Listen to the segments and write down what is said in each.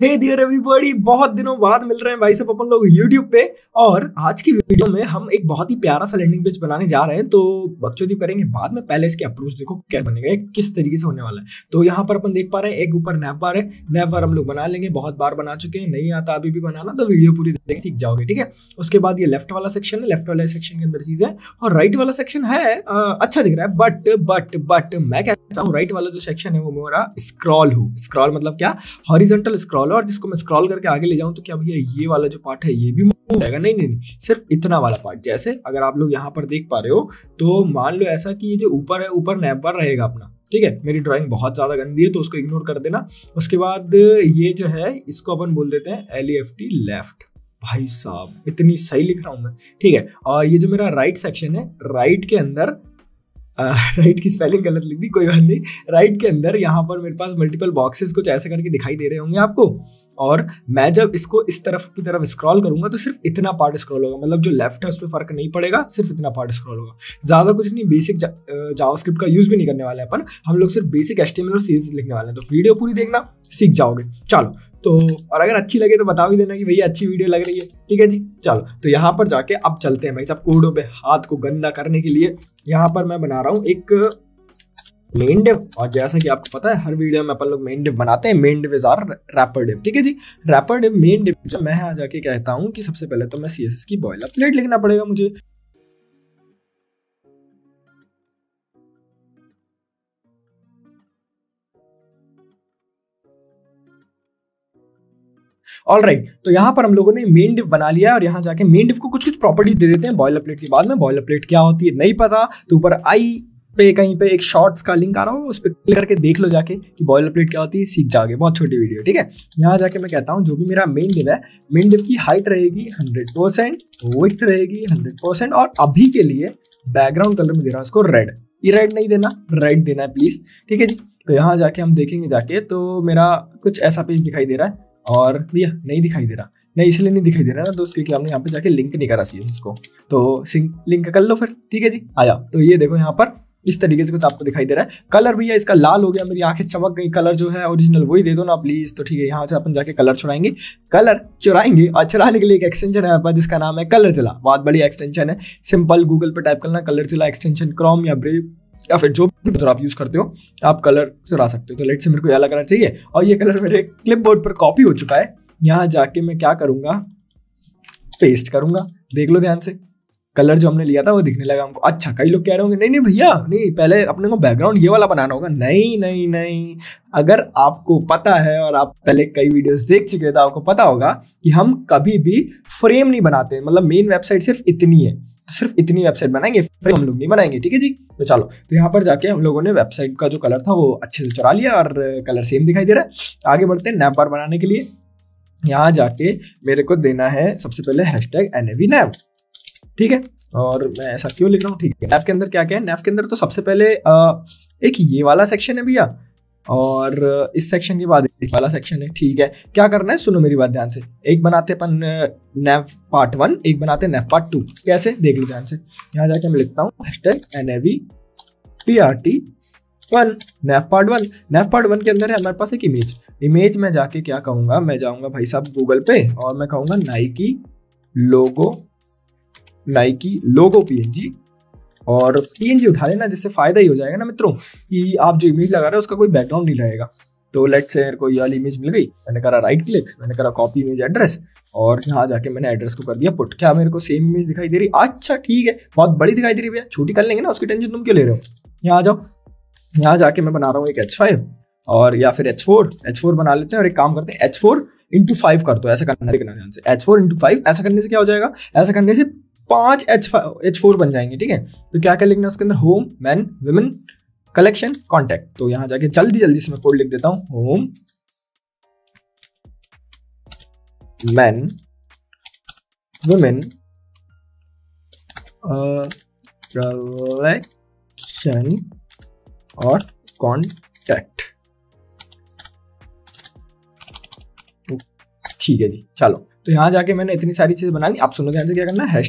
हे dear everybody, बहुत दिनों बाद मिल रहे हैं भाई सब अपन लोग YouTube पे। और आज की वीडियो में हम एक बहुत ही प्यारा सा लैंडिंग पेज बनाने जा रहे हैं। तो बकचोदी करेंगे बाद में, पहले इसके अप्रोच देखो कैसे बनेगा, किस तरीके से होने वाला है। तो यहाँ पर अपन देख पा रहे हैं एक ऊपर नैव बार है। नैव बार हम लोग बना लेंगे, बहुत बार बना चुके हैं, नहीं आता अभी भी बनाना तो वीडियो पूरी देख सीख जाओगे, ठीक है। उसके बाद ये लेफ्ट वाला सेक्शन है, लेफ्ट वाले सेक्शन के अंदर चीज है और राइट वाला सेक्शन है अच्छा दिख रहा है। बट मैं क्या चाहता हूँ, राइट वाला जो सेक्शन है वो मेरा स्क्रॉल हो। स्क्रॉल मतलब क्या, हॉरिजॉन्टल स्क्रॉल, और जिसको मैं स्क्रॉल करके आगे ले जाऊं तो क्या भैया ये वाला जो पार्ट है ये भी मूव जाएगा? नहीं, सिर्फ इतना वाला पार्ट। जैसे अगर आप लोग यहाँ पर देख पा रहे हो तो मान लो ऐसा कि ये जो ऊपर है, ऊपर नैव बार रहेगा अपना, ठीक है। मेरी ड्राइंग बहुत ज्यादा गंदी है तो उसको इग्नोर कर देना। उसके बाद ये जो है इसको अपन बोल देते हैं LEFT लेफ्ट। भाई साहब इतनी सही लिख रहा हूं मैं, ठीक है। और ये जो मेरा राइट सेक्शन है, राइट के अंदर राइट की स्पेलिंग गलत लिख दी, कोई बात नहीं। राइट के अंदर यहाँ पर मेरे पास मल्टीपल बॉक्सेस कुछ ऐसे करके दिखाई दे रहे होंगे आपको। और मैं जब इसको इस तरफ की तरफ स्क्रॉल करूंगा तो सिर्फ इतना पार्ट स्क्रॉल होगा, मतलब जो लेफ्ट है उस पर फर्क नहीं पड़ेगा, सिर्फ इतना पार्ट स्क्रॉल होगा, ज्यादा कुछ नहीं। बेसिक जावास्क्रिप्ट का यूज भी नहीं करने वाले अपन, हम लोग सिर्फ बेसिक HTML और CSS लिखने वाले हैं। तो वीडियो पूरी देखना, सीख जाओगे। चलो तो, और अगर अच्छी लगे तो बता भी देना कि भैया अच्छी वीडियो लग रही है, ठीक है जी। चलो तो यहाँ पर जाके अब चलते हैं भाई सब कोडों पे हाथ को गंदा करने के लिए। यहाँ पर मैं बना रहा हूँ एक मेन डिव, और जैसा कि आपको पता है हर वीडियो में अपन लोग मेन डिव बनाते हैं। Main div is our wrapper div, ठीक है जी। रैपर डिव मेन डिव जब मैं यहाँ जाके कहता हूँ कि सबसे पहले तो मैं CSS की बॉयलरप्लेट लिखना पड़ेगा मुझे। ऑलराइट, तो यहाँ पर हम लोगों ने मेन डिव बना लिया और यहाँ जाके मेन डिव को कुछ कुछ प्रॉपर्टीज दे देते हैं बॉयलरप्लेट के बाद में। बॉयलरप्लेट क्या होती है नहीं पता तो ऊपर आई पे कहीं पे एक शॉर्ट्स का लिंक आ रहा हो, उस पर क्लिक करके देख लो जाके कि बॉयलरप्लेट क्या होती है, सीख जाओगे। बहुत छोटी वीडियो, ठीक है। यहाँ जाके मैं कहता हूँ जो भी मेरा मेन डिव है, मेन डिव की हाइट रहेगी 100%, विड्थ रहेगी 100%, और अभी के लिए बैकग्राउंड कलर में दे रहा हूँ इसको रेड। ये रेड नहीं देना, रेड देना है प्लीज, ठीक है जी। तो यहाँ जाके हम देखेंगे जाके तो मेरा कुछ ऐसा पेज दिखाई दे रहा है, और भैया नहीं दिखाई दे रहा, नहीं इसलिए नहीं दिखाई दे रहा ना दोस्त क्योंकि हमने यहाँ पे जाके लिंक नहीं करा CSS को, तो लिंक कर लो फिर, ठीक है जी। आ जाओ। तो ये देखो यहाँ पर इस तरीके से कुछ आपको दिखाई दे रहा है। कलर भैया इसका लाल हो गया, मेरी आंखें चमक गई, कलर जो है ओरिजिनल वही दे दो ना प्लीज। तो ठीक है, यहाँ से अपन जाके कलर चुराएंगे, और चुराने के लिए एक एक्सटेंशन है हमारे पास जिसका नाम है कलरजिला। बहुत बड़ी एक्सटेंशन है, सिंपल गूगल पे टाइप करना कलरजिला एक्सटेंशन, क्रोम या ब्रेव या फिर जो भी आप यूज करते हो आप कलर चुरा सकते हो। तो लेट से मेरे को यह कलर चाहिए और ये कलर मेरे क्लिपबोर्ड पर कॉपी हो चुका है। यहाँ जाके मैं क्या करूंगा, पेस्ट करूंगा। देख लो ध्यान से, कलर जो हमने लिया था वो दिखने लगा हमको। अच्छा, कई लोग कह रहे होंगे नहीं भैया नहीं, पहले अपने को बैकग्राउंड ये वाला बनाना होगा। नहीं, अगर आपको पता है और आप पहले कई वीडियोस देख चुके हैं तो आपको पता होगा कि हम कभी भी फ्रेम नहीं बनाते। मतलब मेन वेबसाइट सिर्फ इतनी है, सिर्फ इतनी वेबसाइट बनाएंगे, फ्रेम हम लोग नहीं बनाएंगे, ठीक है जी। तो चलो, तो यहाँ पर जाके हम लोगों ने वेबसाइट का जो कलर था वो अच्छे से चुरा लिया और कलर सेम दिखाई दे रहा है। आगे बढ़ते हैं नैव बार बनाने के लिए। यहाँ जाके मेरे को देना है सबसे पहले #NAVNav, ठीक है। और मैं ऐसा क्यों लिख रहा हूँ, ठीक है। नैव के अंदर क्या क्या है, नैव के अंदर तो सबसे पहले एक ये वाला सेक्शन है भैया, और इस सेक्शन के बाद एक वाला सेक्शन है, ठीक है। क्या करना है सुनो मेरी बात ध्यान से, एक बनाते अपन नैव पार्ट 1, एक बनाते नैव पार्ट 2। कैसे देख लो ध्यान से। यहाँ जाके मैं लिखता हूँ #NAVPRT1 नैव पार्ट 1। नैव पार्ट 1 के अंदर है हमारे पास एक इमेज में जाके क्या कहूंगा, मैं जाऊंगा भाई साहब गूगल पे और मैं कहूंगा नाइकी लोगो PNG, और PNG उठा लेना जिससे फायदा ही हो जाएगा ना मित्रों कि आप जो इमेज लगा रहे हो उसका कोई बैकग्राउंड नहीं रहेगा। तो लेट से मेरे को ये वाली इमेज मिल गई, मैंने करा राइट क्लिक, मैंने करा कॉपी इमेज एड्रेस, और यहाँ जाके मैंने एड्रेस को कर दिया पुट। क्या मेरे को सेम इमेज दिखाई दे रही? अच्छा ठीक है, बहुत बड़ी दिखाई दे रही है भैया, छोटी कर लेंगे ना, उसकी टेंशन तुम क्यों ले रहे हो। यहाँ आ जाओ, यहाँ जाके मैं बना रहा हूँ एक H5 और या फिर H4 बना लेते हैं। और एक काम करते हैं H4x5 कर दो, ऐसा करना देखना ध्यान से। H4x5 ऐसा करने से क्या हो जाएगा, ऐसा करने से 5 H4 बन जाएंगे, ठीक है। तो क्या क्या लिखना है उसके अंदर, home, man, women, collection, contact. तो यहाँ जाके जल्दी से मैं कोड लिख देता हूँ, होम, मैन, विमेन, कलेक्शन और कॉन्टैक्ट, ठीक है जी। चलो, तो यहाँ जाके मैंने इतनी सारी चीजें बना ली। आप सुनो ध्यान से, क्या करना है,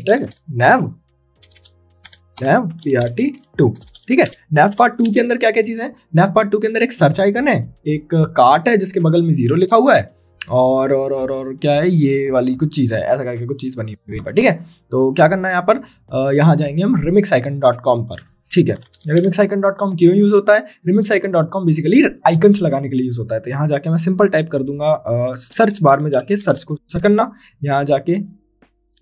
#NAVPRT2, ठीक है। नैव पार्ट 2 के अंदर क्या क्या चीजें हैं, नैव पार्ट 2 के अंदर एक सर्च आइकन है, एक कार्ट है जिसके बगल में 0 लिखा हुआ है, और क्या है, ये वाली कुछ चीज़ है, ऐसा करके कुछ चीज़ बनी हुई है। ठीक है, तो क्या करना है यहाँ पर, यहाँ जाएंगे हम remixicon.com पर। ठीक है, remixicon.com क्यों यूज़ होता है? remixicon.com बेसिकली आइकन्स लगाने के लिए यूज़ होता है। तो यहाँ जाके मैं सिंपल टाइप कर दूंगा, सर्च बार में जाके सर्च को सर्च करना, यहाँ जाके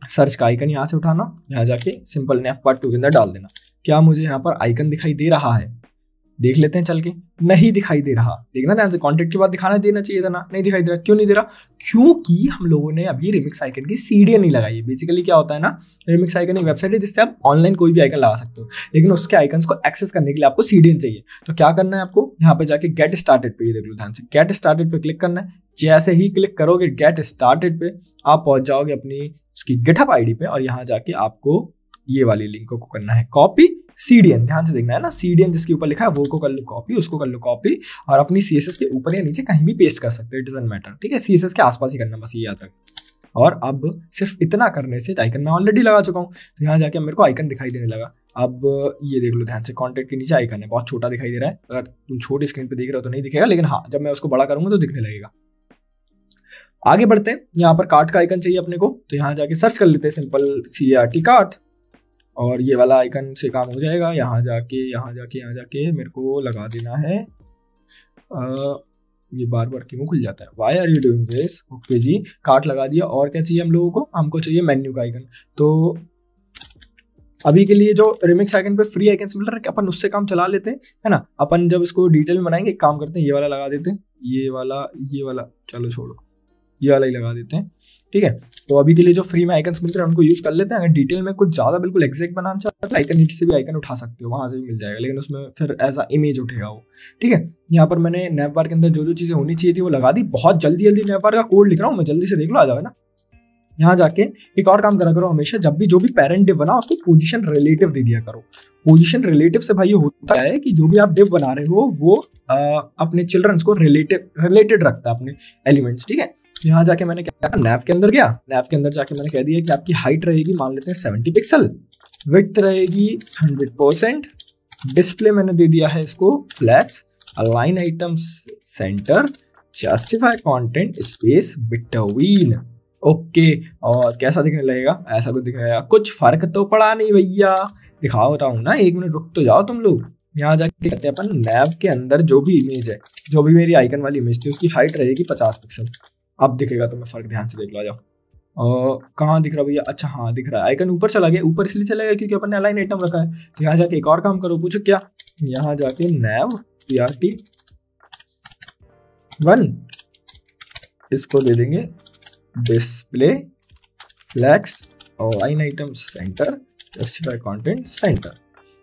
सर्च का आइकन यहाँ से उठाना, यहाँ जाके सिंपल navbar2 के अंदर डाल देना। क्या मुझे यहाँ पर आइकन दिखाई दे रहा है? देख लेते हैं चल के। नहीं दिखाई दे रहा, देखना ध्यान से, कॉन्टेंट के बाद दिखाना देना चाहिए था ना, नहीं दिखाई दे रहा। क्यों नहीं दे रहा? क्योंकि हम लोगों ने अभी रिमिक्स आइकन की सीडीएन नहीं लगाई है। बेसिकली क्या होता है ना, रिमिक्स आइकन एक वेबसाइट है जिससे आप ऑनलाइन कोई भी आइकन लगा सकते हो, लेकिन उसके आइकन्स को एक्सेस करने के लिए आपको सीडीएन चाहिए। तो क्या करना है आपको, यहाँ पे जाके गेट स्टार्टेड पे, देख लो ध्यान से, गेट स्टार्टेड पे क्लिक करना है। जैसे ही क्लिक करोगे गेट स्टार्टेड पे, आप पहुंच जाओगे अपनी उसकी गिटहब आईडी पे, और यहाँ जाके आपको ये वाली लिंक को करना है कॉपी, सीडीएन ध्यान से देखना है ना, सीडीएन जिसके ऊपर लिखा है वो को कर लो कॉपी, उसको कर लो कॉपी, और अपनी सीएसएस के ऊपर या नीचे कहीं भी पेस्ट कर सकते हो, इट डजंट मैटर। ठीक है, सीएसएस के आसपास ही करना, बस ये याद रख। और अब सिर्फ इतना करने से आइकन मैं ऑलरेडी लगा चुका हूँ, तो यहाँ जाके मेरे को आइकन दिखाई देने लगा। अब ये देख लो ध्यान से, कॉन्टेंट के नीचे आइकन है, बहुत छोटा दिखाई दे रहा है। अगर तुम छोटी स्क्रीन पे देख रहे हो तो नहीं दिखेगा, लेकिन हाँ जब मैं उसको बड़ा करूंगा तो दिखने लगेगा। आगे बढ़ते हैं, यहाँ पर कार्ट का आइकन चाहिए अपने को, तो यहाँ जाके सर्च कर लेते हैं सिंपल CART कार्ट, और ये वाला आइकन से काम हो जाएगा। यहाँ जाके मेरे को लगा देना है, ये बार बार क्यों खुल जाता है, why are you doing this. Okay जी, कार्ट लगा दिया। और क्या चाहिए हम लोगों को, हमको चाहिए मेन्यू का आइकन। तो अभी के लिए जो रिमिक्स आइकन पे फ्री आइकन्स मिल रहा है, अपन उससे काम चला लेते हैं, है ना। अपन जब इसको डिटेल में बनाएंगे, एक काम करते हैं, ये वाला लगा देते हैं, ये वाला चलो छोड़ो, ये वाला ही लगा देते हैं। ठीक है, तो अभी के लिए जो फ्री में आइकन्स मिल रहे हैं उनको यूज कर लेते हैं। अगर डिटेल में कुछ ज्यादा बिल्कुल एग्जैक्ट बनाना चाहते हैं, आइकन नीचे से भी आइकन उठा सकते हो, वहां से भी मिल जाएगा, लेकिन उसमें फिर ऐसा इमेज उठेगा वो। ठीक है, यहाँ पर मैंने नैवबार के अंदर जो जो चीजें होनी चाहिए थी वो लगा दी। बहुत जल्दी नैवबार का कोड लिख रहा हूँ मैं, जल्दी से देख लो, आ जाओ ना। यहाँ जाके एक और काम करा करो, हमेशा जब भी जो भी पेरेंट डिव बना उसको पोजीशन रिलेटिव दे दिया करो। पोजीशन रिलेटिव से भाई ये होता है कि जो भी आप डिव बना रहे हो वो अपने चिल्ड्रंस को रिलेटेड रखता है अपने एलिमेंट्स। ठीक है, यहाँ जाके मैंने क्या कहा, नैव के अंदर गया, नैव के अंदर जाके मैंने कह दिया कि आपकी हाइट रहेगी, मान लेते हैं 70 पिक्सल, विड्थ रहेगी 100%, डिस्प्ले मैंने दे दिया है इसको flats, align items centre, justify content space between. Okay, और कैसा दिखने लगेगा, ऐसा कुछ दिखने लगेगा। कुछ फर्क तो पड़ा नहीं भैया, दिखाओ रहा हूँ ना, एक मिनट रुक तो जाओ तुम लोग। यहाँ जाके कहते हैं अपन नैव के अंदर जो भी इमेज है, जो भी मेरी आइकन वाली इमेज थी, उसकी हाइट रहेगी 50 पिक्सल। अब दिखेगा तुम्हें फर्क, ध्यान से देख लो, आ जाओ। और कहाँ दिख रहा भैया, अच्छा हाँ दिख रहा है, आइकन ऊपर चला गया, ऊपर इसलिए चला गया क्योंकि अपन ने अलाइन आइटम रखा है। तो यहाँ जाके एक और काम करो, पूछो क्या, यहाँ जाके नैव PRT1 इसको दे देंगे डिस्प्ले फ्लैक्स और line item centre justify content centre.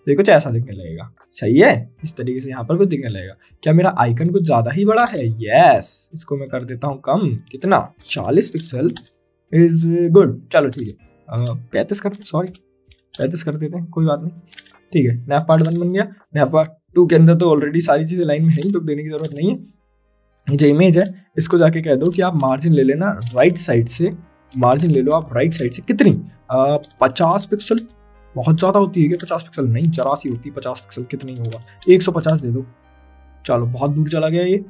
ये कुछ ऐसा दिखने लगेगा, सही है, इस तरीके से यहाँ पर कुछ दिखने लगेगा। क्या मेरा आइकन कुछ ज्यादा ही बड़ा है? यस, इसको मैं कर देता हूँ कम, कितना, 40 पिक्सल इज गुड। चलो ठीक है, 35 कर देते हैं, कोई बात नहीं। ठीक है, नैव पार्ट 1 बन गया। नैव पार्ट 2 के अंदर तो ऑलरेडी सारी चीजें लाइन में है ही, तो देने की जरूरत नहीं है। ये जो इमेज है इसको जाके कह दो कि आप मार्जिन ले लेना राइट साइड से, मार्जिन ले लो आप राइट साइड से, कितनी, 50 पिक्सल। बहुत ज्यादा होती है क्या 50 पिक्सल? नहीं, जरा सी होती है 50 पिक्सल, कितनी होगा, 150 दे दो। चलो बहुत दूर चला गया ये,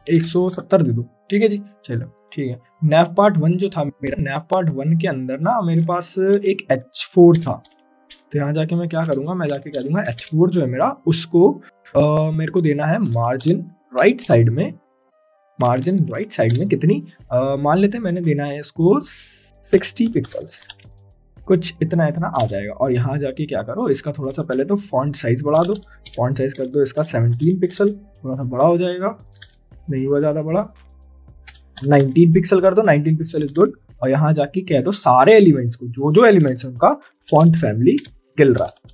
170 दे दो। ठीक है जी, चलो ठीक है। नैव पार्ट 1 जो था मेरा, नैव पार्ट 1 के अंदर ना मेरे पास एक H4 था। तो यहाँ जाके मैं क्या करूंगा, मैं जाके कह दूंगा H4 जो है मेरा, उसको मेरे को देना है मार्जिन राइट साइड में। मार्जिन राइट साइड में कितनी, मान लेते हैं मैंने देना है इसको 60 पिक्सल्स, कुछ इतना आ जाएगा। और यहाँ जाके क्या करो, इसका थोड़ा सा पहले तो फॉन्ट साइज बढ़ा दो, फॉन्ट साइज कर दो इसका 17 पिक्सल, थोड़ा सा बड़ा हो जाएगा, नहीं हुआ ज़्यादा बड़ा, 19 पिक्सल कर दो, 19 पिक्सल इज गुड। और यहाँ जाके कह दो सारे एलिमेंट्स को, जो जो एलिमेंट्स है उनका फॉन्ट फैमिली गिल रहा है।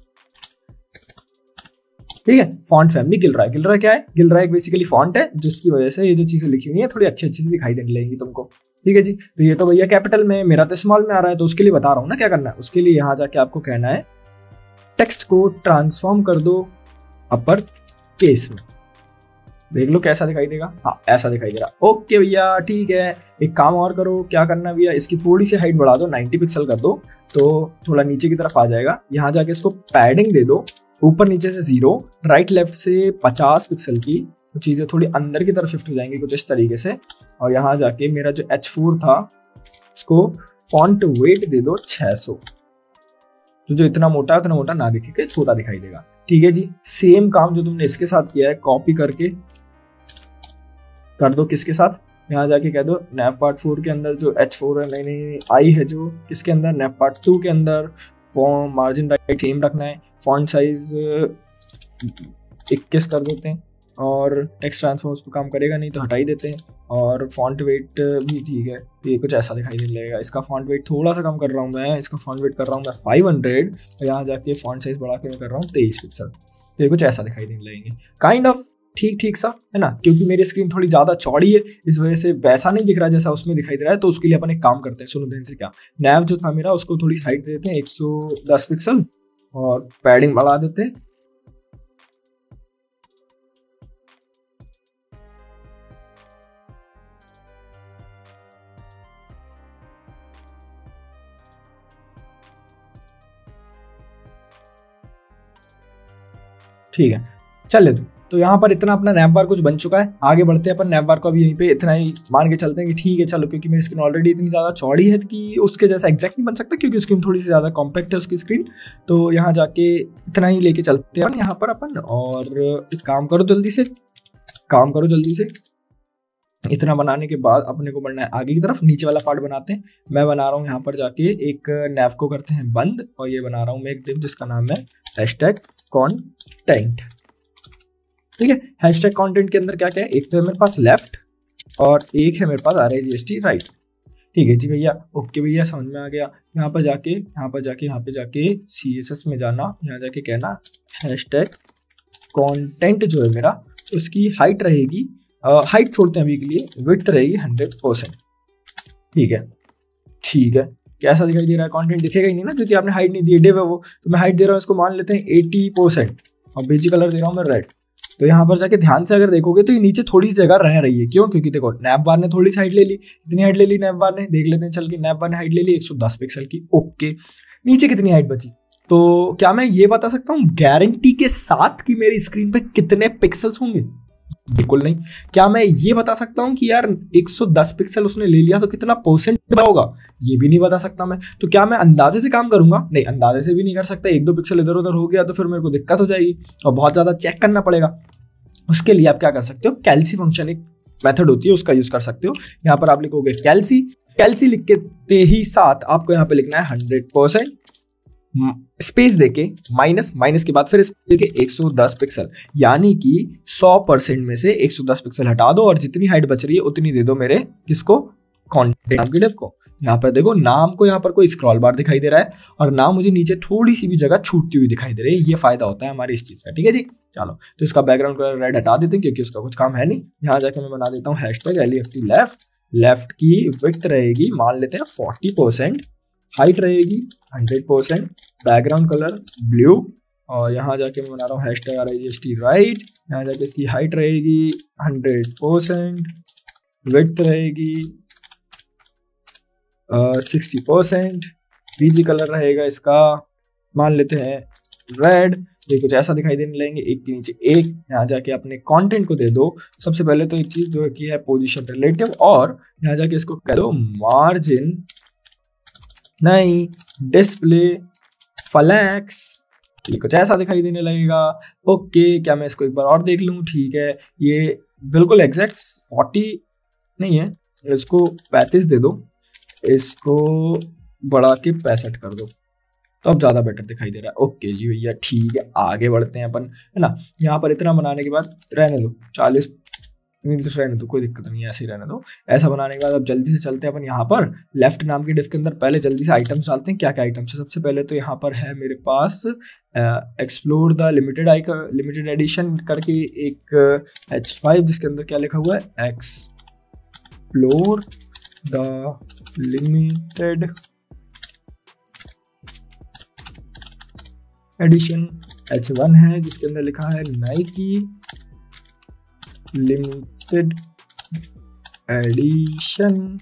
ठीक है, फॉन्ट फैमिली गिल रहा है। गिल रहा क्या है, गिल रहा एक बेसिकली फॉन्ट है जिसकी वजह से ये जो चीजें लिखी हुई है थोड़ी अच्छी अच्छी से दिखाई देने लगेंगी तुमको। ठीक है जी, तो ये तो भैया कैपिटल में, मेरा तो स्मॉल में आ रहा है, तो उसके लिए बता रहा हूँ ना क्या करना है। उसके लिए यहाँ जाके आपको कहना है टेक्स्ट को ट्रांसफॉर्म कर दो अपर केस में, देख लो कैसा दिखाई देगा, हाँ ऐसा दिखाई दे रहा। ओके भैया ठीक है, एक काम और करो, क्या करना है भैया, इसकी थोड़ी सी हाइट बढ़ा दो, 90 पिक्सल कर दो, तो थोड़ा नीचे की तरफ आ जाएगा। यहाँ जाके इसको पैडिंग दे दो, ऊपर नीचे से 0, राइट लेफ्ट से 50 पिक्सल की, तो चीज़ें थोड़ी अंदर की तरफ शिफ्ट हो जाएंगी कुछ इस तरीके से। और यहाँ जाके मेरा जो H4 था उसको फॉन्ट वेट दे दो 600, तो जो इतना मोटा है उतना मोटा ना दिखे, छोटा दिखाई देगा। ठीक है जी, सेम काम जो तुमने इसके साथ किया है कॉपी करके कर दो किसके साथ, यहाँ जाके कह दो नैप पार्ट 4 के अंदर जो H4 है, नहीं आई है जो किसके अंदर नैप पार्ट 2 के अंदर, फॉर्म मार्जिन राइट सेम रखना है, फॉन्ट साइज 21 कर देते हैं, और टेक्स्ट ट्रांसफॉर्म्स पे काम करेगा नहीं तो हटा ही देते हैं, और फॉन्ट वेट भी ठीक है, तो ये कुछ ऐसा दिखाई देने लगेगा। इसका फॉन्ट वेट थोड़ा सा कम कर रहा हूँ मैं, इसका फॉन्ट वेट कर रहा हूँ मैं 500, और यहाँ जाके फॉन्ट साइज बढ़ा के मैं कर रहा हूँ 23 पिक्सल, तो ये कुछ ऐसा दिखाई देने लगेंगे। काइंड ऑफ ठीक सा है ना, क्योंकि मेरी स्क्रीन थोड़ी ज़्यादा चौड़ी है इस वजह से वैसा नहीं दिख रहा जैसा उसमें दिखाई दे रहा है। तो उसके लिए अपन एक काम करते हैं, सुनो ध्यान से, क्या नैव जो था मेरा उसको थोड़ी हाइट देते हैं 110 पिक्सल, और पैडिंग बढ़ा देते हैं, ठीक है चल ले तो यहाँ पर इतना अपना नैप बार कुछ बन चुका है। आगे बढ़ते हैं अपन, नैप बार को अभी यहीं पे इतना ही मान के चलते हैं कि ठीक है चलो, क्योंकि मेरी स्क्रीन ऑलरेडी इतनी ज़्यादा चौड़ी है कि उसके जैसा एग्जैक्ट नहीं बन सकता, क्योंकि स्क्रीन थोड़ी सी ज़्यादा कॉम्पैक्ट है उसकी स्क्रीन। तो यहाँ जाके इतना ही लेके चलते हैं यहाँ पर अपन, और एक काम करो जल्दी से, इतना बनाने के बाद अपने को बढ़ना है आगे की तरफ। नीचे वाला पार्ट बनाते हैं, मैं बना रहा हूँ यहाँ पर जाके एक नैव को करते हैं बंद, और ये बना रहा हूँ मैं एक डिव जिसका नाम है #content। ठीक है, हैशटैग कंटेंट के अंदर क्या क्या है, एक तो है मेरे पास लेफ्ट और एक है मेरे पास RIGST राइट। ठीक है जी भैया, ओके भैया समझ में आ गया। यहाँ पर जाके CSS में जाना, यहाँ जाके कहना हैशटैग कंटेंट जो है मेरा उसकी हाइट रहेगी, हाइट छोड़ते हैं अभी के लिए, विड्थ रहेगी 100%। ठीक है कैसा दिखाई दे रहा है, कंटेंट दिखेगा ही नहीं ना क्योंकि आपने हाइट नहीं दी, डिव है वो, तो मैं हाइट दे रहा हूँ इसको मान लेते हैं 80%, और बेजी कलर दे रहा हूँ मैं रेड। तो यहाँ पर जाके ध्यान से अगर देखोगे तो ये नीचे थोड़ी सी जगह रह रही है, क्यों, क्योंकि देखो नैप बार ने थोड़ी सी हाइट ले ली, इतनी हाइट ले ली नैप बार ने, देख लेते हैं चल के, नैप बार ने हाइट ले ली 110 पिक्सल की। ओके, नीचे कितनी हाइट बची, तो क्या मैं ये बता सकता हूँ गारंटी के साथ कि मेरी स्क्रीन पे कितने पिक्सल्स होंगे, बिल्कुल नहीं। क्या मैं ये बता सकता हूँ कि यार 110 पिक्सल उसने ले लिया तो कितना % होगा, ये भी नहीं बता सकता मैं। तो क्या मैं अंदाजे से काम करूंगा, नहीं अंदाजे से भी नहीं कर सकता, 1-2 पिक्सल इधर उधर हो गया तो फिर मेरे को दिक्कत हो जाएगी और बहुत ज्यादा चेक करना पड़ेगा। उसके लिए आप क्या कर सकते हो, कैल्सी फंक्शन एक मेथड होती है उसका यूज कर सकते हो। यहाँ पर आप लिखोगे कैल्सी लिख के ही साथ आपको यहाँ पे लिखना है 100%, स्पेस देके माइनस के बाद फिर देके 110 पिक्सल, यानी कि 100% में से 110 पिक्सल हटा दो और जितनी हाइट बच रही है उतनी दे दो मेरे किसको, कंटेंट नाम के डिव को। यहाँ पर देखो नाम को यहाँ पर कोई स्क्रॉल बार दिखाई दे रहा है और नाम मुझे नीचे थोड़ी सी भी जगह छूटती हुई दिखाई दे रही है, ये फायदा होता है हमारी इस चीज का। ठीक है जी, चलो तो इसका बैकग्राउंड कलर रेड हटा देते हैं क्योंकि उसका कुछ काम है नहीं। यहाँ जाके मैं बना देता हूँ हैशटैग LEFT लेफ्ट की विड्थ रहेगी मान लेते हैं 40%, हाइट रहेगी 100%, बैकग्राउंड कलर ब्लू, और यहाँ जाके मैं बना रहा हूँ हैशटैग RIGST राइट। यहाँ जाके इसकी हाइट रहेगी 100%, विड्थ रहेगी 60%, PG कलर रहेगा इसका मान लेते हैं रेड। ये कुछ ऐसा दिखाई देने लगेंगे, एक के नीचे एक। यहाँ जाके अपने कंटेंट को दे दो सबसे पहले तो एक चीज जो की है पोजीशन रिलेटिव, और यहाँ जाके इसको कह दो मार्जिन नहीं डिस्प्ले फ्लैक्स, ये कुछ ऐसा दिखाई देने लगेगा। ओके, क्या मैं इसको एक बार और देख लूँ, ठीक है ये बिल्कुल एग्जैक्ट 40 नहीं है, इसको 35 दे दो, इसको बढ़ा के 65 कर दो, तो अब ज़्यादा बेटर दिखाई दे रहा है। ओके जी भैया ठीक है, आगे बढ़ते हैं अपन, है ना। यहाँ पर इतना बनाने के बाद रहने दो 40 मिनट तो रहने दो, कोई दिक्कत नहीं है, ऐसे ही रहने दो। ऐसा बनाने के बाद अब जल्दी से चलते हैं अपन यहाँ पर लेफ्ट नाम की डिव के अंदर। पहले जल्दी से आइटम्स डालते हैं, क्या क्या आइटम्स है। सबसे पहले तो यहाँ पर है मेरे पास एक्सप्लोर द लिमिटेड एडिशन करके एक H5 जिसके अंदर क्या लिखा हुआ है, explore the limited edition. H1 है जिसके अंदर लिखा है नाइकी लिमिटेड एडिशन,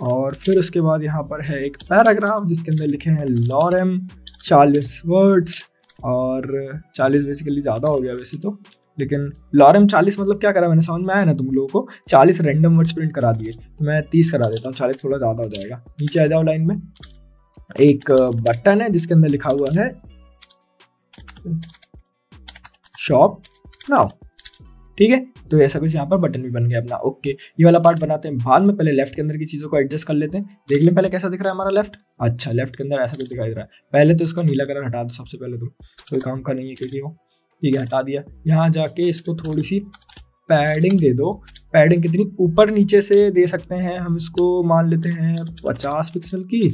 और फिर उसके बाद यहाँ पर है एक पैराग्राफ जिसके अंदर लिखे हैं लॉरेम 40 वर्ड्स, और 40 बेसिकली ज़्यादा हो गया वैसे तो, लेकिन लॉरम 40 मतलब क्या करा मैंने, समझ में आया ना तुम लोगों को? 40 रैंडम वर्ड्स प्रिंट करा दिए, तो मैं 30 करा देता हूँ, 40 थोड़ा ज़्यादा हो जाएगा। नीचे आ जाओ लाइन में, एक बटन है जिसके अंदर लिखा हुआ है शॉप नाउ, ठीक है। तो ऐसा कुछ यहाँ पर बटन भी बन गया अपना। ओके, ये वाला पार्ट बनाते हैं बाद में, पहले लेफ्ट के अंदर की चीज़ों को एडजस्ट कर लेते हैं। देख लें पहले कैसा दिख रहा है हमारा लेफ्ट। अच्छा, लेफ्ट के अंदर ऐसा कुछ दिखाई दे रहा है। पहले तो इसका नीला कलर हटा दो सबसे पहले, तो कोई काम का नहीं है क्योंकि वो, ठीक है, हटा दिया। यहाँ जाके इसको थोड़ी सी पैडिंग दे दो। पैडिंग कितनी, ऊपर नीचे से दे सकते हैं हम, इसको मान लेते हैं 50 पिक्सल की,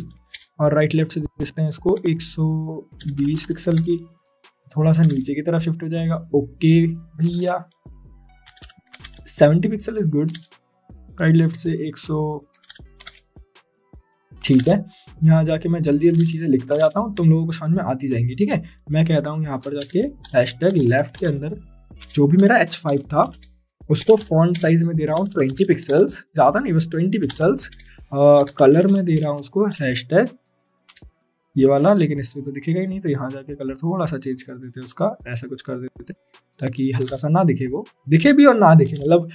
और राइट लेफ्ट से दे सकते हैं इसको 120 पिक्सल की। थोड़ा सा नीचे की तरफ शिफ्ट हो जाएगा। ओके भैया, 70 pixel is good. Right left से 100, ठीक है। यहाँ जाके मैं जल्दी जल्दी चीज़ें लिखता जाता हूँ, तुम लोगों को समझ में आती जाएंगी, ठीक है। मैं कहता हूँ यहाँ पर जाके हैशटैग लेफ्ट के अंदर जो भी मेरा H5 था उसको फॉन्ट साइज में दे रहा हूँ 20 पिक्सल्स, ज़्यादा नहीं, बस 20 पिक्सल्स। कलर में दे रहा हूँ उसको हैशटैग ये वाला, लेकिन इसमें तो दिखेगा ही नहीं, तो यहाँ जाके कलर थोड़ा सा चेंज कर देते उसका, ऐसा कुछ कर देते ताकि हल्का सा ना दिखे, वो दिखे भी और ना दिखे, मतलब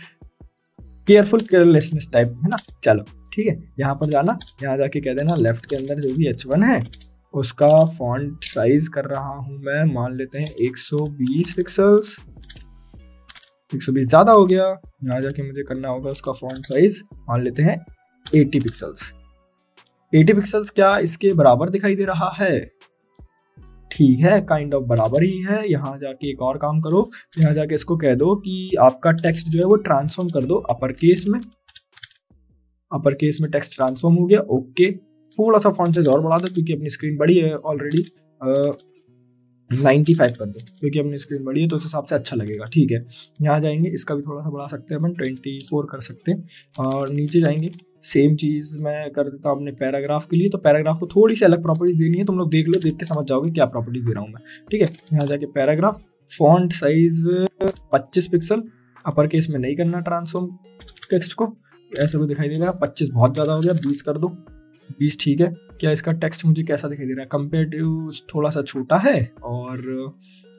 केयरफुल केयरलेसनेस टाइप है ना। चलो ठीक है, यहाँ पर जाना, यहाँ जाके कह देना लेफ्ट के अंदर जो भी H1 है उसका फॉन्ट साइज कर रहा हूँ मैं, मान लेते हैं 120 पिक्सल्स। 120 ज़्यादा हो गया। यहाँ जाके मुझे करना होगा उसका फॉन्ट साइज, मान लेते हैं 80 पिक्सल्स। 80 पिक्सल्स क्या इसके बराबर दिखाई दे रहा है? ठीक है, काइंड ऑफ बराबर ही है। यहाँ जाके एक और काम करो, यहाँ जाके इसको कह दो कि आपका टेक्स्ट जो है वो ट्रांसफॉर्म कर दो अपर केस में। अपर केस में टेक्स्ट ट्रांसफॉर्म हो गया। ओके, थोड़ा सा फॉन्ट साइज और बढ़ा दो क्योंकि अपनी स्क्रीन बड़ी है ऑलरेडी। 95 कर दो क्योंकि अपनी स्क्रीन बड़ी है तो उस हिसाब से अच्छा लगेगा, ठीक है। यहाँ जाएंगे, इसका भी थोड़ा सा बढ़ा सकते हैं अपन, 24 कर सकते हैं। और नीचे जाएंगे, सेम चीज़ मैं कर देता हूँ अपने पैराग्राफ के लिए। तो पैराग्राफ को थोड़ी सी अलग प्रॉपर्टीज देनी है, तुम लोग देख लो, देख के समझ जाओगे क्या प्रॉपर्टीज दे रहा हूँ मैं, ठीक है। यहाँ जाके paragraph, font size 25 pixel, upper case में नहीं करना ट्रांसफॉर्म टेक्स्ट को, ऐसा कुछ दिखाई देगा। 25 बहुत ज़्यादा हो गया, 20 कर दो। 20 ठीक है। क्या इसका टेक्स्ट मुझे कैसा दिखाई दे रहा है? कंपेयर टू थोड़ा सा छोटा है और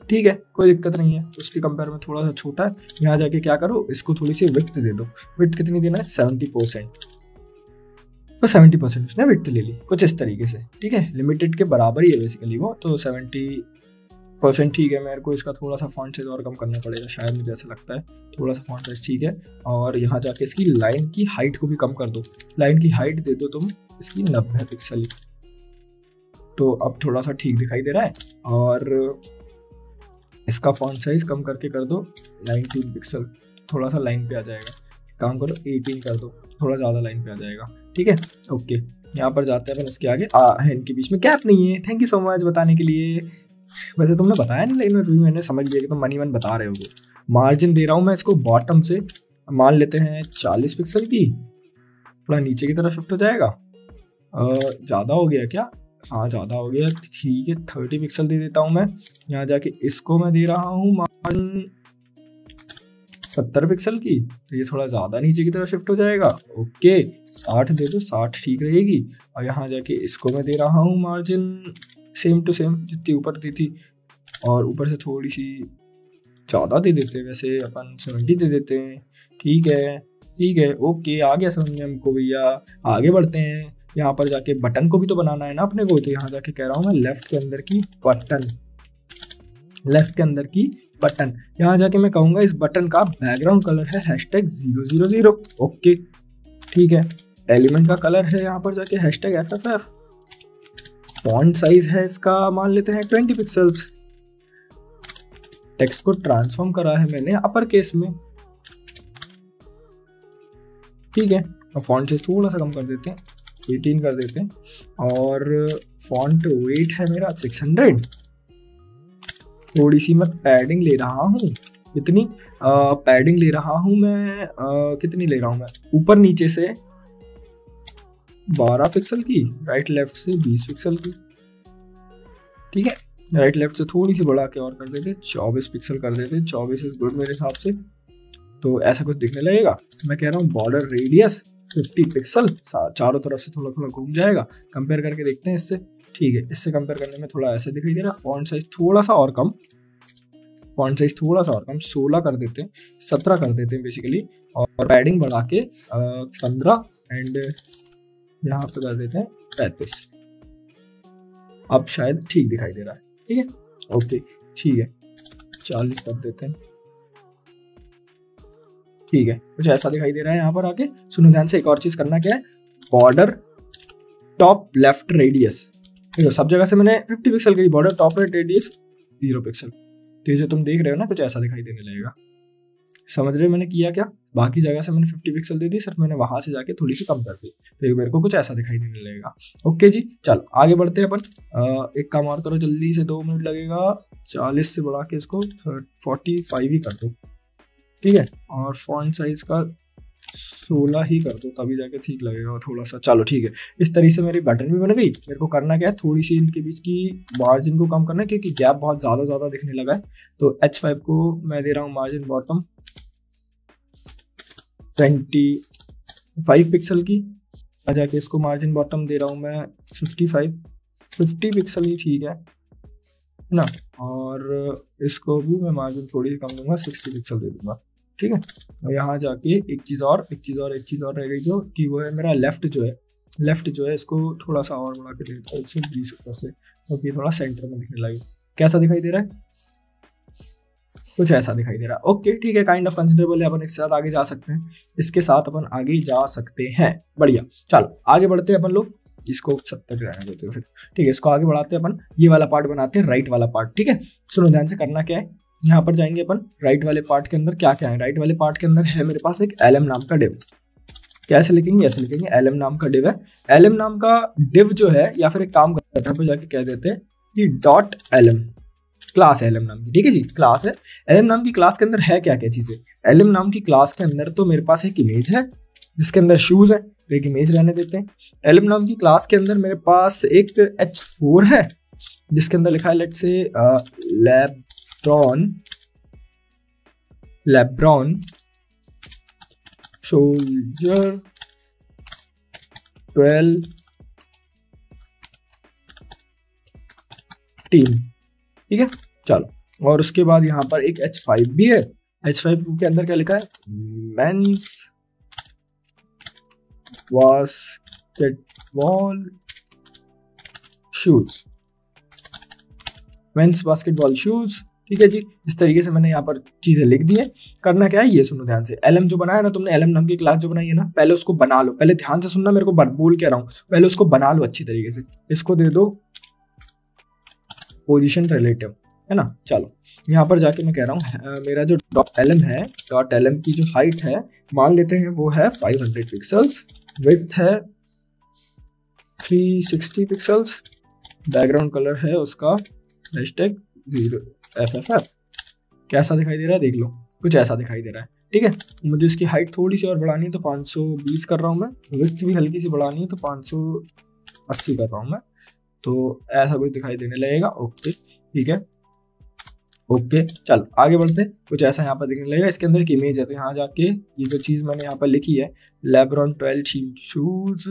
ठीक है, कोई दिक्कत नहीं है, उसके कंपेयर में थोड़ा सा छोटा है। यहाँ जाके क्या करो, इसको थोड़ी सी विड्थ दे दो। विड्थ कितनी देना है? 70%। तो 70% उसने विड्थ ले ली कुछ इस तरीके से, ठीक है। लिमिटेड के बराबर ही है बेसिकली वो, तो 70% ठीक है। मेरे को इसका थोड़ा सा फॉन्ट साइज और कम करना पड़ेगा शायद, मुझे ऐसा लगता है। थोड़ा सा फॉन्ट साइज ठीक है। और यहाँ जाके इसकी लाइन की हाइट को भी कम कर दो। लाइन की हाइट दे दो तुम इसकी 90 पिक्सल, तो अब थोड़ा सा ठीक दिखाई दे रहा है। और इसका फॉन्ट साइज कम करके कर दो 19 पिक्सल, थोड़ा सा लाइन पे आ जाएगा। काम करो 18 कर दो, थोड़ा ज़्यादा लाइन पे आ जाएगा, ठीक है। ओके, यहाँ पर जाते हैं अपन इसके आगे। है इनके बीच में गैप नहीं है। थैंक यू सो मच बताने के लिए। वैसे तुमने बताया नहीं, लेकिन मैंने समझ लिया कि तुम मनी मन बता रहे होगे। मार्जिन दे रहा हूँ मैं इसको बॉटम से, मान लेते हैं 40 पिक्सल की, थोड़ा नीचे की तरफ शिफ्ट हो जाएगा। ज़्यादा हो गया क्या? हाँ ज़्यादा हो गया, ठीक है। 30 पिक्सल दे देता हूँ मैं। यहाँ जाके इसको मैं दे रहा हूँ मार्जिन 70 पिक्सल की, तो ये थोड़ा ज़्यादा नीचे की तरफ शिफ्ट हो जाएगा। ओके, 60 दे दो, 60 ठीक रहेगी। और यहाँ जाके इसको मैं दे रहा हूँ मार्जिन सेम टू सेम जितनी ऊपर दी थी, और ऊपर से थोड़ी सी ज़्यादा दे देते हैं, वैसे अपन 70 दे देते हैं, ठीक है। ठीक है, ओके, आ गया समझ में हमको भैया। आगे बढ़ते हैं। यहाँ पर जाके बटन को भी तो बनाना है ना अपने को, तो यहाँ जाके कह रहा हूँ मैं लेफ्ट के अंदर की बटन, लेफ्ट के अंदर की बटन। यहाँ जाके मैं कहूँगा इस बटन का बैकग्राउंड कलर है #000। ओके, ठीक है। एलिमेंट का कलर है यहाँ पर जाके #FFF। फॉन्ट साइज है इसका, मान लेते हैं 20 पिक्सल्स। टेक्स्ट को ट्रांसफॉर्म करा है मैंने अपर केस में, ठीक है। और फॉन्ट साइज थोड़ा सा कम कर देते हैं, 18 कर देते हैं। और फॉन्ट वेट है मेरा 600। थोड़ी सी मैं पैडिंग ले रहा हूँ। कितनी पैडिंग ले रहा हूँ मैं? कितनी ले रहा हूँ मैं? ऊपर नीचे से 12 पिक्सल की, राइट लेफ्ट से 20 पिक्सल की, ठीक है। राइट लेफ्ट से थोड़ी सी बढ़ा के और कर देते, 24 पिक्सल कर देते। 24 इज गुड मेरे हिसाब से, तो ऐसा कुछ दिखने लगेगा। मैं कह रहा हूँ बॉर्डर रेडियस 50 पिक्सल, चारों तरफ से थोड़ा थोड़ा घूम जाएगा। कंपेयर करके देखते हैं इससे, ठीक है। इससे कंपेयर करने में थोड़ा ऐसा दिखाई दे रहा है। फॉन्ट साइज थोड़ा सा और कम, फॉन्ट साइज थोड़ा सा और कम 16 कर देते हैं, 17 कर देते हैं बेसिकली, और पैडिंग बढ़ा के 15 एंड यहाँ पे कर देते हैं 35। अब शायद ठीक दिखाई दे रहा है, ठीक है, ओके ठीक है, 40 कर देते हैं, ठीक है, कुछ ऐसा दिखाई दे रहा है। यहाँ पर आके सुनो ध्यान से, एक और चीज करना क्या है, बॉर्डर टॉप लेफ्ट रेडियस, देखो सब जगह से मैंने 50 पिक्सल की border, top right radius 0 pixel, तो ये जो तुम देख रहे हो ना कुछ ऐसा दिखाई देने लगेगा। समझ रहे हो मैंने किया क्या, बाकी जगह से मैंने 50 पिक्सल दे दी, सिर्फ मैंने वहां से जाके थोड़ी सी कम कर दी, तो मेरे को कुछ ऐसा दिखाई देने लगेगा। ओके जी, चलो आगे बढ़ते हैं अपन। एक काम और करो जल्दी से, 2 मिनट लगेगा, 40 से बढ़ा के इसको 45 ही कर दो, ठीक है, और फॉन्ट साइज का 16 ही कर दो, तभी जाके ठीक लगेगा थोड़ा सा। चलो ठीक है, इस तरीके से मेरी बटन भी बन गई। मेरे को करना क्या है, थोड़ी सी इनके बीच की मार्जिन को कम करना है, क्योंकि गैप बहुत ज़्यादा दिखने लगा है। तो H5 को मैं दे रहा हूँ मार्जिन बॉटम 25 पिक्सल की, जाके इसको मार्जिन बॉटम दे रहा हूँ मैं 50 पिक्सल ही ठीक है ना, और इसको भी मैं मार्जिन थोड़ी सी कम दूंगा, 60 पिक्सल दे दूंगा, ठीक है। और यहाँ जाके एक चीज़ और रह गई, जो कि वो है मेरा लेफ्ट जो है इसको थोड़ा सा और बढ़ा के देता हूँ 120 ऊपर से, क्योंकि थोड़ा सेंटर में दिखने लगी। कैसा दिखाई दे रहा है, कुछ ऐसा दिखाई दे रहा है। ओके ठीक है, काइंड ऑफ कंसिडरेबल है, अपन इसके साथ आगे जा सकते हैं, इसके साथ अपन आगे जा सकते हैं। बढ़िया, चलो आगे बढ़ते हैं अपन लोग, इसको 70 रहने देते हैं फिर, ठीक है, इसको आगे बढ़ाते हैं अपन, ये वाला पार्ट बनाते हैं, राइट वाला पार्ट, ठीक है। सुनो ध्यान से, करना क्या है, यहाँ पर जाएंगे अपन, राइट वाले पार्ट के अंदर क्या क्या है, राइट वाले पार्ट के अंदर है मेरे पास एक LM नाम का डिव। कैसे लिखेंगे, ऐसे लिखेंगे, LM नाम का डिव है। LM नाम का डिव जो है, या फिर एक काम करते हैं, यहाँ पे जाके कह देते हैं कि .lm, क्लास है LM नाम की, ठीक है जी, क्लास है। LM नाम की क्लास के अंदर है क्या क्या चीजें, LM नाम की क्लास के अंदर तो मेरे पास एक इमेज है जिसके अंदर शूज है, तो एक इमेज रहने देते हैं। LM नाम की क्लास के अंदर मेरे पास एक H4 है जिसके अंदर लिखा है let's say LeBron soldier 12 team, ठीक है, चलो। और उसके बाद यहाँ पर एक H5 भी है, H5 के अंदर क्या लिखा है, men's basketball shoes, men's basketball shoes, ठीक है जी। इस तरीके से मैंने यहाँ पर चीजें लिख दी है। करना क्या है, ये सुनो ध्यान से, LM जो बनाया ना तुमने, LM नाम की क्लास जो बनाई है ना, पहले उसको बना लो, पहले ध्यान से सुनना, मेरे को बोल के रहा हूँ, पहले उसको बना लो अच्छी तरीके से। इसको दे दो पोजीशन रिलेटिव, है ना। चलो यहाँ पर जाके मैं कह रहा हूँ मेरा जो .lm है, .lm की जो हाइट है मान लेते हैं वो है 500 पिक्सल्स, विड्थ है 360 पिक्सल्स, बैकग्राउंड कलर है उसका #0FFF। कैसा दिखाई दे रहा है देख लो, कुछ ऐसा दिखाई दे रहा है, ठीक है। मुझे इसकी हाइट थोड़ी सी और बढ़ानी है तो 520 कर रहा हूँ मैं, विड्थ भी हल्की सी बढ़ानी है तो 580 कर रहा हूँ मैं, तो ऐसा कुछ दिखाई देने लगेगा। ओके ठीक है, ओके चलो आगे बढ़ते हैं। कुछ ऐसा यहाँ पर दिखने लगेगा, इसके अंदर एक इमेज है, तो यहाँ जाके ये जो चीज़ मैंने यहाँ पर लिखी है लेब्रॉन 12 टीम शूज,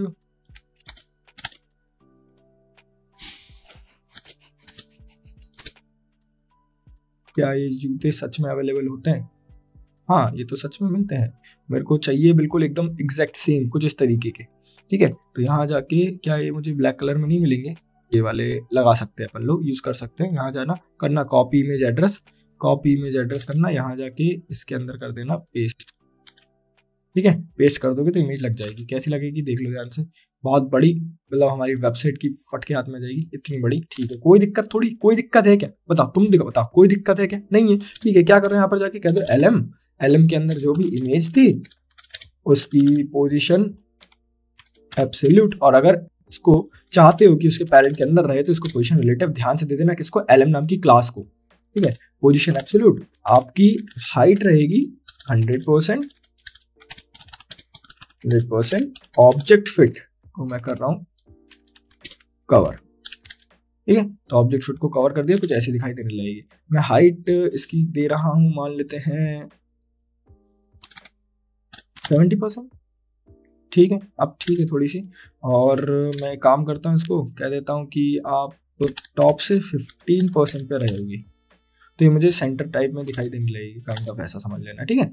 क्या ये जूते सच में अवेलेबल होते हैं, हाँ ये तो सच में मिलते हैं, मेरे को चाहिए बिल्कुल एकदम एग्जैक्ट सेम कुछ इस तरीके के, ठीक है। तो यहाँ जाके क्या ये मुझे ब्लैक कलर में नहीं मिलेंगे, ये वाले लगा सकते हैं अपन लोग, यूज़ कर सकते हैं। यहाँ जाना, करना कॉपी इमेज एड्रेस करना, यहाँ जाके इसके अंदर कर देना पेस्ट, ठीक है। पेस्ट कर दोगे तो इमेज लग जाएगी, कैसी लगेगी देख लो ध्यान से, बहुत बड़ी, मतलब हमारी वेबसाइट की फट के हाथ में जाएगी, इतनी बड़ी, ठीक है। कोई दिक्कत थोड़ी, कोई दिक्कत है क्या, बताओ तुम बताओ, कोई दिक्कत है क्या, नहीं है, ठीक है। क्या करो यहाँ पर जाके कह दो LM के अंदर जो भी इमेज थी उसकी पोजीशन एब्सोल्यूट, और अगर इसको चाहते हो कि उसके पेरेंट के अंदर रहे तो इसको पोजीशन रिलेटिव ध्यान से दे देना, किसको, LM नाम की क्लास को, ठीक है। पोजीशन एब्सोल्यूट, आपकी हाइट रहेगी 100%, ऑब्जेक्ट फिट को मैं कर रहा हूँ कवर, ठीक है। तो ऑब्जेक्ट फिट को कवर कर दिया, कुछ ऐसे दिखाई देने लगेगी। मैं हाइट इसकी दे रहा हूँ, मान लेते हैं 70%, ठीक है। अब ठीक है थोड़ी सी, और मैं काम करता हूँ, इसको कह देता हूँ कि आप टॉप से 15% पे रहेगी, तो ये मुझे सेंटर टाइप में दिखाई देने लगेगी, काइंड ऑफ ऐसा समझ लेना, ठीक है।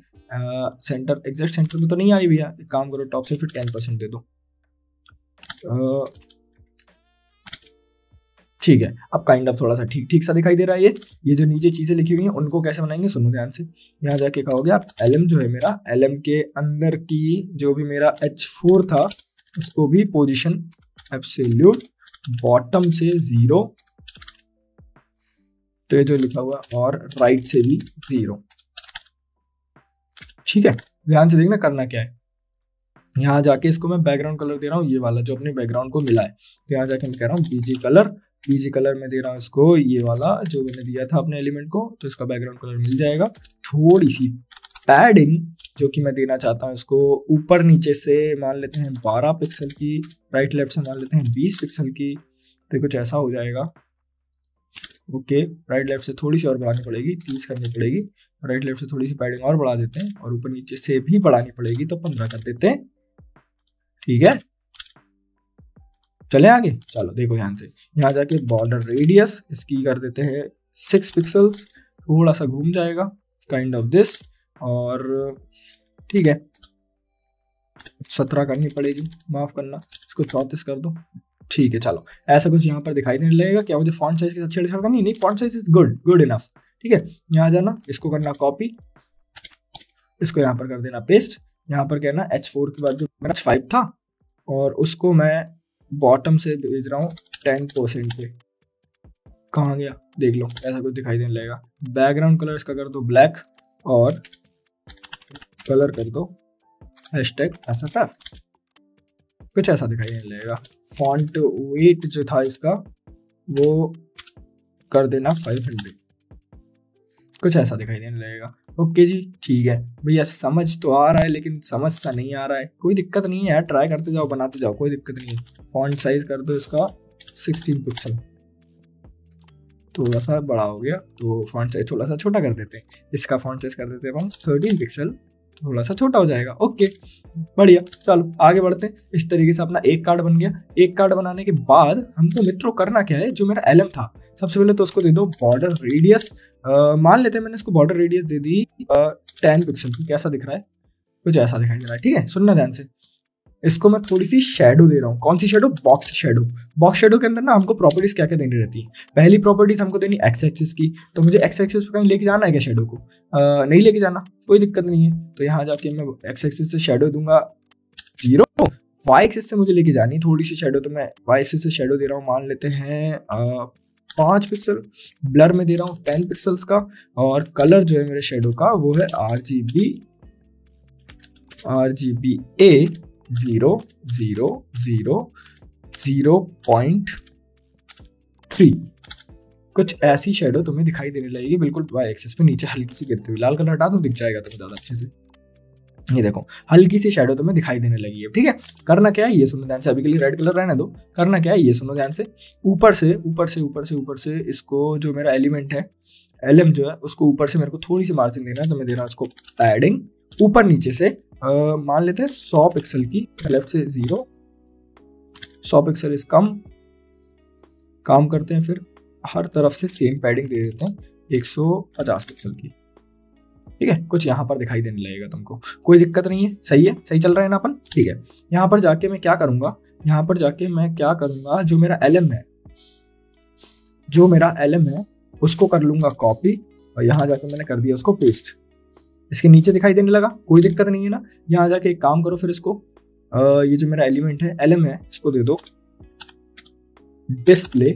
सेंटर एग्जैक्ट सेंटर में तो नहीं आ रही भैया, एक काम करो टॉप से फिर 10% दे दो, ठीक है। अब काइंड ऑफ थोड़ा सा ठीक ठीक सा दिखाई दे रहा है। ये जो नीचे चीजें लिखी हुई हैं उनको कैसे बनाएंगे, सुनो ध्यान से। यहाँ जाके कहोगे आप एलएम जो है मेरा, एलएम के अंदर की जो भी मेरा H4 था उसको भी पोजीशन एब्सोल्यूट बॉटम से 0, तो ये जो लिखा हुआ, और राइट से भी 0, ठीक है। ध्यान से देखना करना क्या है। यहाँ जाके इसको मैं बैकग्राउंड कलर दे रहा हूँ, ये वाला जो अपने बैकग्राउंड को मिला है। तो यहाँ जाके मैं कह रहा हूँ बीजी कलर में दे रहा हूँ इसको, ये वाला जो मैंने दिया था अपने एलिमेंट को, तो इसका बैकग्राउंड कलर मिल जाएगा। थोड़ी सी पैडिंग जो कि मैं देना चाहता हूँ इसको, ऊपर नीचे से मान लेते हैं 12 पिक्सल की, राइट लेफ्ट से मान लेते हैं 20 पिक्सल की, तो कुछ ऐसा हो जाएगा। ओके, राइट लेफ्ट से थोड़ी सी और बढ़ानी पड़ेगी, 30 करनी पड़ेगी। राइट लेफ्ट से थोड़ी सी पैडिंग और बढ़ा देते हैं, और ऊपर नीचे से भी बढ़ानी पड़ेगी, तो 15 कर देते हैं, ठीक है। चले आगे, चलो देखो ध्यान से। यहाँ जाके बॉर्डर रेडियस इसकी कर देते हैं 6 पिक्सल्स, थोड़ा सा घूम जाएगा काइंड ऑफ दिस, और ठीक है 17 करनी पड़ेगी, माफ करना, इसको 34 कर दो, ठीक है। चलो ऐसा कुछ यहाँ पर दिखाई देने लगेगा। क्या मुझे फॉन्ट साइज के साथ छेड़छाड़ करनी? नहीं, font size is good enough, ठीक है। यहाँ जाना, इसको करना कॉपी, इसको यहाँ पर कर देना पेस्ट। यहाँ पर कहना H4 के बाद जो मेरा H5 था, और उसको मैं बॉटम से भेज रहा हूँ 10% पे। कहाँ गया देख लो, ऐसा कुछ दिखाई देने लगेगा। बैकग्राउंड कलर इसका कर दो ब्लैक, और कलर कर दो #FFF, कुछ ऐसा दिखाई देने लगेगा। फॉन्ट वेट जो था इसका वो कर देना 500, कुछ ऐसा दिखाई देने लगेगा। ओके जी, ठीक है भैया, समझ तो आ रहा है लेकिन समझ सा नहीं आ रहा है, कोई दिक्कत नहीं है यार, ट्राई करते जाओ, बनाते जाओ, कोई दिक्कत नहीं है। फॉन्ट साइज कर दो इसका 16 पिक्सल, थोड़ा सा बड़ा हो गया, तो फॉन्ट साइज थोड़ा सा छोटा कर देते हैं। इसका फॉन्ट साइज कर देते हैं हम 13 पिक्सल, थोड़ा सा छोटा हो जाएगा। ओके बढ़िया, चलो आगे बढ़ते हैं। इस तरीके से अपना एक कार्ड बन गया। एक कार्ड बनाने के बाद हमको मित्रों करना क्या है, जो मेरा एलएम था सबसे पहले तो उसको दे दो बॉर्डर रेडियस, मान लेते हैं मैंने इसको बॉर्डर रेडियस दे दी 10 पिक्सल की। कैसा दिख रहा है, कुछ ऐसा दिखाई दे रहा है, ठीक है। सुनना ध्यान से, इसको मैं थोड़ी सी शेडो दे रहा हूँ। कौन सी shadow? Box shadow. Box shadow के अंदर ना हमको प्रॉपर्टीज क्या क्या देनी रहती है। पहली प्रॉपर्टीज हमको देनी एक्स एक्सिस की, तो मुझे एक्स एक्सिस पे कहीं लेके जाना है क्या शेडो को? नहीं लेके जाना, कोई दिक्कत नहीं है। तो यहाँ जाके मैं एक्स एक्सिस से शेडो दूंगा 0, वाई एक्सिस से मुझे लेके जानी थोड़ी सी शेडो, तो मैं वाई एक्सिस से शेडो दे रहा हूँ, मान लेते हैं 5 पिक्सल। ब्लर में दे रहा हूँ 10 पिक्सल्स का, और कलर जो है मेरे शेडो का वो है RGBA 0.3। कुछ ऐसी शेडो तुम्हें दिखाई देने लगेगी बिल्कुल वाई एक्सिस पे नीचे हल्की सी गिरती हुई। लाल कलर हटा दो, दिख जाएगा तुम्हें ज्यादा अच्छे से। ये देखो हल्की सी शेडो तुम्हें दिखाई देने लगी है, ठीक है। करना क्या है ये सुनो ध्यान से, अभी के लिए रेड कलर रहने दो। करना क्या है ये सुनो ध्यान से, ऊपर से इसको जो मेरा एलिमेंट है, एलएम जो है, उसको ऊपर से मेरे को थोड़ी सी मार्जिन देना है, तो मैं दे रहा हूँ उसको पैडिंग ऊपर नीचे से मान लेते हैं 100 पिक्सल की। लेफ्ट से 0, 100 पिक्सल इस कम काम करते हैं। फिर हर तरफ से सेम पैडिंग दे देते हैं 150 पिक्सल की, ठीक है। कुछ यहाँ पर दिखाई देने लगेगा तुमको, कोई दिक्कत नहीं है, सही है, सही चल रहा है ना अपन, ठीक है। यहाँ पर जाके मैं क्या करूंगा, जो मेरा एलएम है उसको कर लूंगा कॉपी, और यहाँ जाके मैंने कर दिया उसको पेस्ट। इसके नीचे दिखाई देने लगा, कोई दिक्कत नहीं है ना। यहाँ जाके एक काम करो, फिर इसको ये जो मेरा एलिमेंट है, एलएम है, इसको दे दो display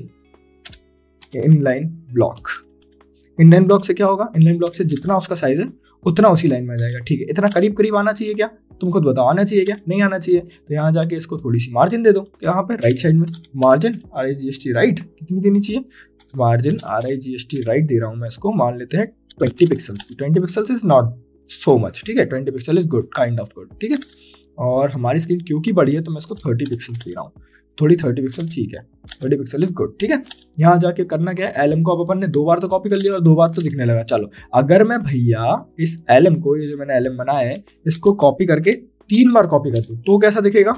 inline block. Inline block से क्या होगा, इनलाइन ब्लॉक से जितना उसका साइज है उतना उसी लाइन में आ जाएगा, ठीक है। इतना करीब करीब आना चाहिए क्या, तुम खुद बताओ, आना चाहिए क्या, नहीं आना चाहिए। तो यहाँ जाके इसको थोड़ी सी मार्जिन दे दो, यहाँ पे राइट साइड में मार्जिन RIGST राइट कितनी देनी चाहिए, मार्जिन RIGST राइट दे रहा हूँ मैं इसको, मान लेते हैं 20 pixels. 20 pixels is not so much, ठीक है, 20 pixel is good, kind of good, ठीक है। और हमारी स्क्रीन क्योंकि बड़ी है तो मैं इसको 30 पिक्सल दे रहा हूँ, थोड़ी 30 पिक्सल, ठीक है, 30 पिक्सल इज गुड, ठीक है। यहाँ जाके करना क्या है, एलएम को अब अपन ने 2 बार तो कॉपी कर लिया और 2 बार तो दिखने लगा। चलो अगर मैं भैया इस एलएम को, ये जो मैंने एलएम बनाया है, इसको कॉपी करके 3 बार कॉपी कर दूँ तो कैसा दिखेगा,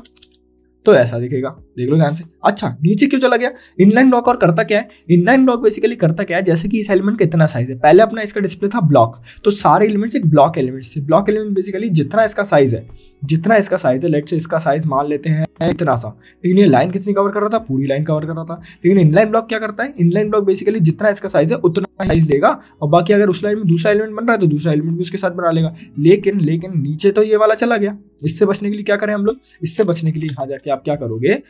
तो ऐसा दिखेगा, देख लो ध्यान से। अच्छा नीचे क्यों चला गया? इनलाइन ब्लॉक और करता क्या है? इनलाइन ब्लॉक बेसिकली करता क्या है, जैसे कि इस एलिमेंट का इतना साइज है, पहले अपना इसका डिस्प्ले था ब्लॉक, तो सारे एलिमेंट्स एक ब्लॉक एलिमेंट्स थे। ब्लॉक एलिमेंट बेसिकली जितना इसका साइज है, लेट्स से इसका साइज मान लेते हैं इतना सा, लेकिन ये लाइन कितनी कवर कर रहा था? पूरी लाइन कवर कर रहा था। लेकिन इनलाइन ब्लॉक क्या करता है? इनलाइन ब्लॉक बेसिकली जितना इसका साइज है उतना साइज लेगा, और बाकी अगर उस लाइन में दूसरा एलिमेंट बन रहा है तो दूसरा एलिमेंट भी उसके साथ बना लेगा। लेकिन नीचे तो ये वाला चला गया। इससे बचने के लिए क्या करें हम लोग? इससे बचने के लिए यहाँ जाके आप क्या करोगे,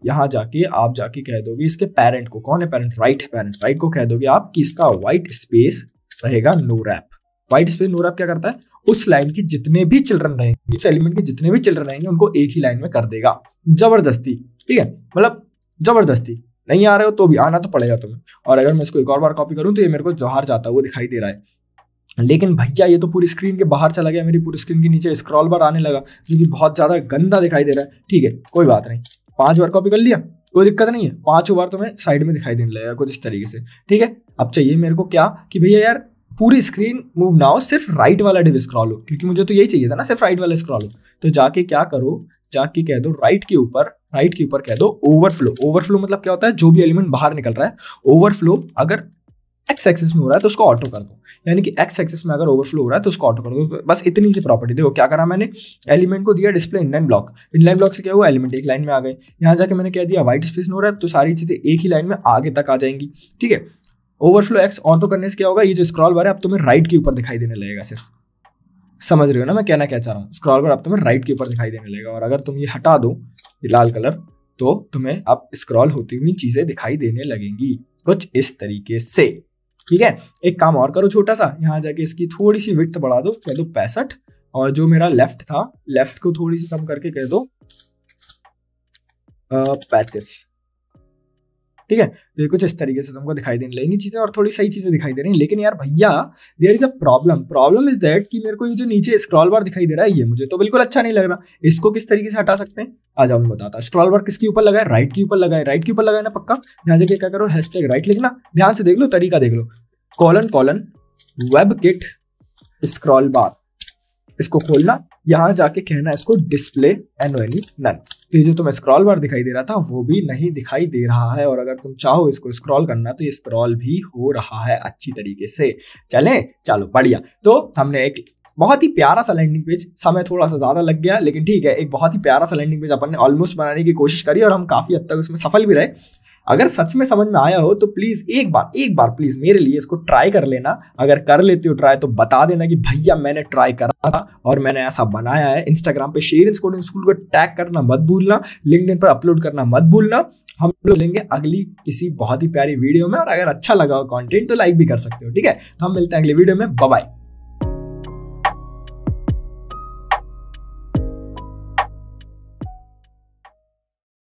यहाँ जाके आप जाके कह दोगे इसके पेरेंट को, कौन है पेरेंट? राइट है पेरेंट। राइट को कह दोगे आप कि इसका व्हाइट स्पेस रहेगा no wrap. White space no wrap क्या करता है? उस लाइन के जितने भी चिल्ड्रन रहेंगे, उस एलिमेंट के जितने भी चिल्ड्रन रहेंगे उनको एक ही लाइन में कर देगा, जबरदस्ती। ठीक है, मतलब जबरदस्ती। नहीं आ रहे हो तो भी आना तो पड़ेगा तुम्हें। और अगर मैं इसको एक और बार कॉपी करूं तो ये मेरे को बाहर जाता हुआ दिखाई दे रहा है, लेकिन भैया ये तो पूरी स्क्रीन के बाहर चला गया, मेरी पूरी स्क्रीन के नीचे स्क्रॉल बार आने लगा, जो कि बहुत ज्यादा गंदा दिखाई दे रहा है। ठीक है कोई बात नहीं, 5 बार कॉपी कर लिया, कोई दिक्कत नहीं है, 5 बार तुम्हें साइड में दिखाई देने लगेगा कुछ इस तरीके से। ठीक है, अब चाहिए मेरे को क्या कि भैया यार पूरी स्क्रीन मूव ना हो, सिर्फ राइट वाला डिव स्क्रॉल हो, क्योंकि मुझे तो यही चाहिए था ना, सिर्फ राइट वाला स्क्रॉल हो। तो जाके क्या करो, जाके कह दो राइट के ऊपर कह दो ओवरफ्लो। ओवरफ्लो मतलब क्या होता है? जो भी एलिमेंट बाहर निकल रहा है, ओवरफ्लो अगर एक्स एक्सिस में हो रहा है तो उसको ऑटो कर दो, यानी कि एक्स एक्सिस में अगर ओवरफ्लो हो रहा है तो उसको ऑटो कर दो। बस इतनी सी प्रॉपर्टी। देखो क्या करा मैंने, एलिमेंट को दिया display inline block, inline block से क्या हुआ, एलिमेंट एक लाइन में आ गए। यहाँ जाके मैंने कह दिया व्हाइट स्पेस में हो रहा है तो सारी चीजें एक ही लाइन में आगे तक आ जाएंगी। ठीक है, ओवरफ्लो एक्स ऑटो करने से क्या होगा, ये जो स्क्रॉल बार है अब तुम्हें राइट के ऊपर दिखाई देने लगेगा। सिर्फ समझ रहे हो ना मैं कहना क्या चाह रहा हूँ? स्क्रॉल बार अब तुम्हें राइट के ऊपर दिखाई देने लगेगा, और अगर तुम ये हटा दो ये लाल कलर, तो तुम्हें अब स्क्रॉल होती हुई चीजें दिखाई देने लगेंगी कुछ इस तरीके से। ठीक है, एक काम और करो छोटा सा, यहाँ जाके इसकी थोड़ी सी विड्थ बढ़ा दो, कह दो 65, और जो मेरा लेफ्ट था, लेफ्ट को थोड़ी सी कम करके कह दो 35। ठीक है, तो ये कुछ इस तरीके से तुमको दिखाई देने लगेंगी चीजें, और थोड़ी सही चीजें दिखाई दे रही हैं। लेकिन यार भैया there is a problem is that कि मेरे को ये जो नीचे स्क्रॉल बार दिखाई दे रहा है ये मुझे तो बिल्कुल अच्छा नहीं लग रहा। इसको किस तरीके से हटा सकते हैं? आ जाओ मैं बताता हूं। स्क्रॉल बार किसके ऊपर लगा है? राइट के ऊपर लगा है। राइट के ऊपर लगा है ना पक्का। यहाँ जाके क्या करो, हैशटैग राइट लिखना, ध्यान से देख लो, तरीका देख लो, कोलन वेबकिट स्क्रॉल बार, इसको खोलना, यहाँ जाके कहना इसको डिस्प्ले एनोनी नन। तो ये जो तुम्हें स्क्रॉल बार दिखाई दे रहा था वो भी नहीं दिखाई दे रहा है, और अगर तुम चाहो इसको स्क्रॉल करना तो ये स्क्रॉल भी हो रहा है अच्छी तरीके से। चलो बढ़िया। तो हमने एक बहुत ही प्यारा सा लैंडिंग पेज, समय थोड़ा सा ज्यादा लग गया लेकिन ठीक है, एक बहुत ही प्यारा सा लैंडिंग पेज अपन ने ऑलमोस्ट बनाने की कोशिश करी, और हम काफी हद तक उसमें सफल भी रहे। अगर सच में समझ में आया हो तो प्लीज एक बार प्लीज मेरे लिए इसको ट्राई कर लेना। अगर कर लेते हो ट्राई तो बता देना कि भैया मैंने ट्राई करा था और मैंने ऐसा बनाया है। इंस्टाग्राम पे शेयरिंग्स कोडिंग स्कूल को टैग करना मत भूलना, लिंक्डइन पर अपलोड करना मत भूलना। हम लोग लेंगे अगली किसी बहुत ही प्यारी वीडियो में, और अगर अच्छा लगा हो कंटेंट तो लाइक भी कर सकते हो। ठीक है, तो हम मिलते हैं अगली वीडियो में, बाय बाय।